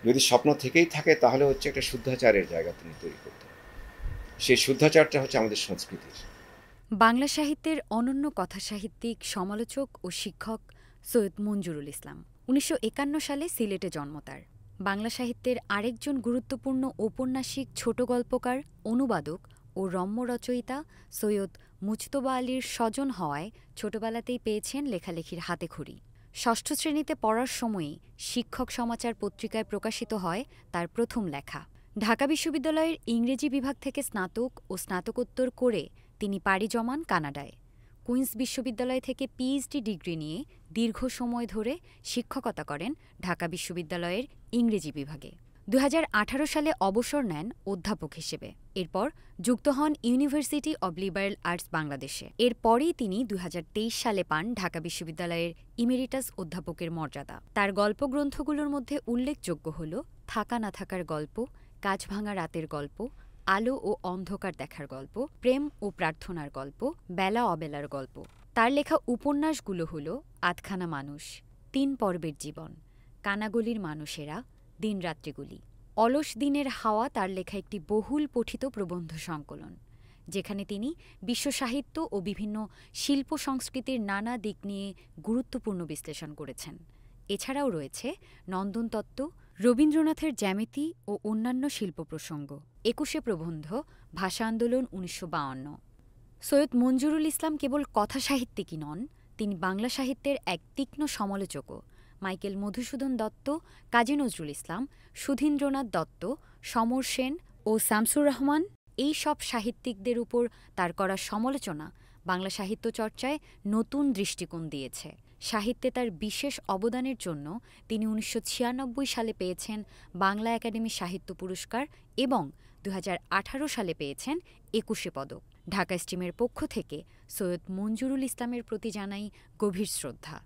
যদি স্বপ্ন থেকেই থাকে তাহলে হচ্ছে একটা শুদ্ধাচারের জায়গা তিনি তৈরি করতেন। সেই শুদ্ধাচারটা হচ্ছে আমাদের সংস্কৃতির। বাংলা সাহিত্যের অনন্য কথাসাহিত্যিক, সমালোচক ও শিক্ষক সৈয়দ মঞ্জুরুল ইসলাম। ১৯৫১ সালে সিলেটে জন্ম তার। বাংলা সাহিত্যের আরেকজন গুরুত্বপূর্ণ ঔপন্যাসিক, ছোট গল্পকার, অনুবাদক ও রম্য রচয়িতা সৈয়দ মুজতবা আলীর স্বজন হওয়ায় ছোটবেলাতেই পেয়েছেন লেখালেখির হাতেখড়ি। ষষ্ঠ শ্রেণীতে পড়ার সময়ই শিক্ষক সমাচার পত্রিকায় প্রকাশিত হয় তার প্রথম লেখা। ঢাকা বিশ্ববিদ্যালয়ের ইংরেজি বিভাগ থেকে স্নাতক ও স্নাতকোত্তর করে তিনি পাড়ি জমান কানাডায়। কুইন্স বিশ্ববিদ্যালয় থেকে পিএইচডি ডিগ্রি নিয়ে দীর্ঘ সময় ধরে শিক্ষকতা করেন ঢাকা বিশ্ববিদ্যালয়ের ইংরেজি বিভাগে। ২০১৮ সালে অবসর নেন অধ্যাপক হিসেবে। এরপর যুক্ত হন ইউনিভার্সিটি অব লিবারেল আর্টস বাংলাদেশে। এরপরেই তিনি ২০২৩ সালে পান ঢাকা বিশ্ববিদ্যালয়ের ইমেরিটাস অধ্যাপকের মর্যাদা। তার গল্পগ্রন্থগুলোর মধ্যে উল্লেখযোগ্য হল থাকা না থাকার গল্প, কাঁচ ভাঙা রাতের গল্প, আলো ও অন্ধকার দেখার গল্প, প্রেম ও প্রার্থনার গল্প, বেলা অবেলার গল্প। তার লেখা উপন্যাসগুলো হল আধখানা মানুষ, ৩ পর্বের জীবন, কানাগলির মানুষেরা, দিনরাত্রিগুলি। অলস দিনের হাওয়া তার লেখা একটি বহুল পঠিত প্রবন্ধ সংকলন, যেখানে তিনি বিশ্বসাহিত্য ও বিভিন্ন শিল্প সংস্কৃতির নানা দিক নিয়ে গুরুত্বপূর্ণ বিশ্লেষণ করেছেন। এছাড়াও রয়েছে নন্দনতত্ত্ব, রবীন্দ্রনাথের জ্যামিতি ও অন্যান্য শিল্প প্রসঙ্গ, ২১ প্রবন্ধ, ভাষা আন্দোলন ১৯৫২। সৈয়দ মঞ্জুরুল ইসলাম কেবল কথাসাহিত্যিকই নন, তিনি বাংলা সাহিত্যের এক তীক্ষ্ণ সমালোচকও। মাইকেল মধুসূদন দত্ত, কাজী নজরুল ইসলাম, সুধীন্দ্রনাথ দত্ত, সমর সেন ও শামসুর রহমান, এই সব সাহিত্যিকদের উপর তার করা সমালোচনা বাংলা সাহিত্য চর্চায় নতুন দৃষ্টিকোণ দিয়েছে। সাহিত্যে তার বিশেষ অবদানের জন্য তিনি ১৯৯৬ সালে পেয়েছেন বাংলা একাডেমি সাহিত্য পুরস্কার এবং ২০১৮ সালে পেয়েছেন ২১ পদক। ঢাকা স্ট্রিমের পক্ষ থেকে সৈয়দ মঞ্জুরুল ইসলামের প্রতি জানাই গভীর শ্রদ্ধা।